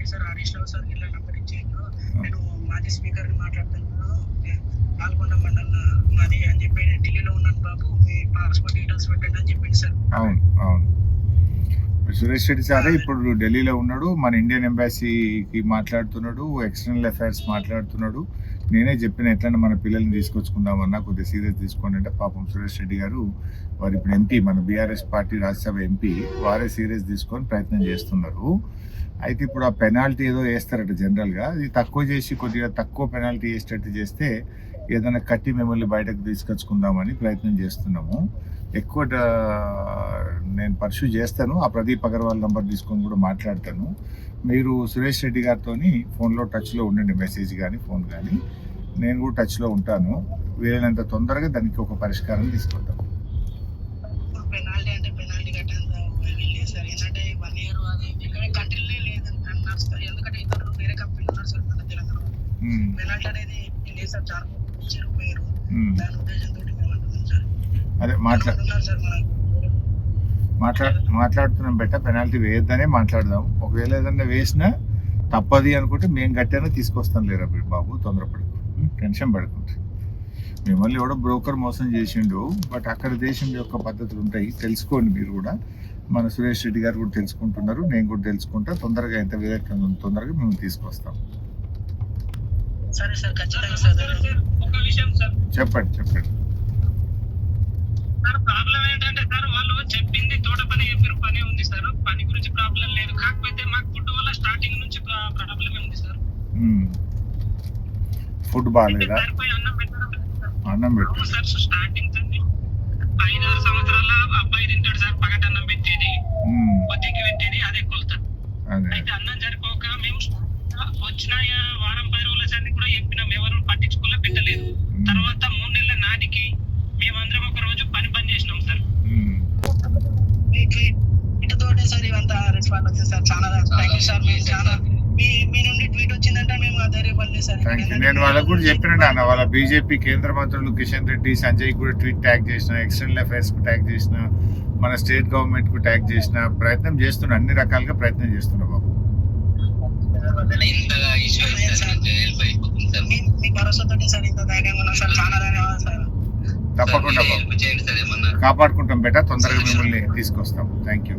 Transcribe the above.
సరే sir Harish Rao sir ఇలా number ఇచ్చేయండు, నేను మాజీ స్పీకర్ ని మాట్లాడుతున్నాను, పాల్గొండ మండలం మాది అని చెప్పి ఢిల్లీలో ఉన్నాను బాబు, మీ పాస్పోర్ట్ డీటెయిల్స్ పెట్టండి అని చెప్పింది సార్. అవును అవును, సురేష్ రెడ్డి సారే ఇప్పుడు ఢిల్లీలో ఉన్నాడు, మన ఇండియన్ ఎంబాసీకి మాట్లాడుతున్నాడు, ఎక్స్టర్నల్ అఫైర్స్ మాట్లాడుతున్నాడు. నేనే చెప్పిన ఎట్లన్నా మన పిల్లల్ని తీసుకొచ్చుకుందామన్నా కొద్దిగా సీరియస్ తీసుకోండి అంటే పాపం సురేష్ రెడ్డి గారు వారు ఇప్పుడు ఎంపీ, మన బీఆర్ఎస్ పార్టీ రాజ్యసభ ఎంపీ, వారే సీరియస్ తీసుకొని ప్రయత్నం చేస్తున్నారు. అయితే ఇప్పుడు ఆ పెనాల్టీ ఏదో వేస్తారట జనరల్గా, అది తక్కువ చేసి కొద్దిగా తక్కువ పెనాల్టీ వేసేటట్టు చేస్తే ఏదైనా కట్టి మిమ్మల్ని బయటకు తీసుకొచ్చుకుందామని ప్రయత్నం చేస్తున్నాము. ఎక్కువ నేను పర్సూ చేస్తాను, ఆ ప్రదీప్ అగర్వాల్ నంబర్ తీసుకొని కూడా మాట్లాడతాను. మీరు సురేష్ రెడ్డి గారితో ఫోన్లో టచ్లో ఉండండి, మెసేజ్ కానీ ఫోన్ కానీ, నేను కూడా టచ్లో ఉంటాను. వీలైనంత తొందరగా దానికి ఒక పరిష్కారం తీసుకుంటాం. పెనాల్టీ అంటే పెనాల్టీ కట్టేంత వెళ్ళలేదు సార్, ఏంటంటే 1 year అది ఇక్కడ కంట్రీలో లేదు అన్నారు సార్, ఎందుకంటే ఇతరులు వేరే కంపెనీలు ఉన్నారు సార్ మన తెలంగాణ. పెనాల్టీ అనేది లేదు సార్, చాలా చెరుపోయారు, దాని ఉద్దేశంతో మేము అంటున్నాం సార్. అదే మాట్లాడుతున్నాం బెట్ట, పెనాల్టీ వేయొద్దనే మాట్లాడదాం. ఒకవేళ ఏదన్నా వేసినా తప్పది అనుకుంటే మేము గట్టినా తీసుకొస్తాం లేరా బాబు, తొందరపడుకు, టెన్షన్ పడుకుంటు. మిమ్మల్ని కూడా బ్రోకర్ మోసం చేసిండు, బట్ అక్కడ దేశం యొక్క పద్ధతులు ఉంటాయి, తెలుసుకోండి మీరు కూడా. మన సురేష్ రెడ్డి గారు కూడా తెలుసుకుంటున్నారు, నేను కూడా తెలుసుకుంటా. తొందరగా ఎంత వివేకంగా తొందరగా మేము తీసుకొస్తాం. సరే సార్, ఖచ్చితంగా సార్. ఒక విషయం సార్, చెప్పండి చెప్పండి సార్. ప్రాబ్లం ఏంటంటే సార్, వాళ్ళు చెప్పింది తోట పని చెప్పిన పని ఉంది సార్, పని గురించి ప్రాబ్లం లేదు, కాకపోతే మాకు ఫుడ్ వల్ల స్టార్టింగ్ నుంచి ప్రాబ్లమే ఉంది సార్. ఫుడ్ బాగాలేదా? అన్నం పెట్టు సార్, స్టార్టింగ్ 5-6 సంవత్సరాల అబ్బాయి తింటాడు సార్, పగటి అన్నం పెట్టేది, పొద్దుకి పెట్టేది, అదే కొలత. అయితే అన్నం సరిపోక మేము వచ్చిన వారం 10 రోజుల సార్ని కూడా చెప్పినాం, ఎవరు పట్టించుకోలే, పెట్టలేదు. తర్వాత 3 నెలల నాటికి మేమందరం ఒక రోజు పని చేసినాం సార్. ఇటుతోటే సార్ ఇవంతా రెస్పాండ్ వచ్చింది సార్, చాలా థ్యాంక్ యూ సార్. మేము చాలా మీ నుండి ట్వీట్ వచ్చిందంటే మేము ధైర్యపడలేదు సార్. నేను వాళ్ళకు కూడా చెప్పిన అన్న, వాళ్ళ బీజేపీ కేంద్ర మంత్రులు కిషన్ రెడ్డి, సంజయ్ కూడా ట్వీట్ ట్యాగ్ చేసిన, ఎక్స్టర్నల్ అఫైర్స్ కు ట్యాగ్ చేసిన, మన స్టేట్ గవర్నమెంట్ కు ట్యాగ్ చేసిన, ప్రయత్నం చేస్తున్నా, అన్ని రకాలుగా ప్రయత్నం చేస్తున్నా బాబు. మీ భరోసాతోటి సార్ ఇంత ధైర్యంగా ఉన్నా సార్, చాలా ధన్యవాదాలు సార్. తప్పకుండా బాబు, కాపాడుకుంటాం బెట, తొందరగా మిమ్మల్ని తీసుకొస్తాం. Thank you.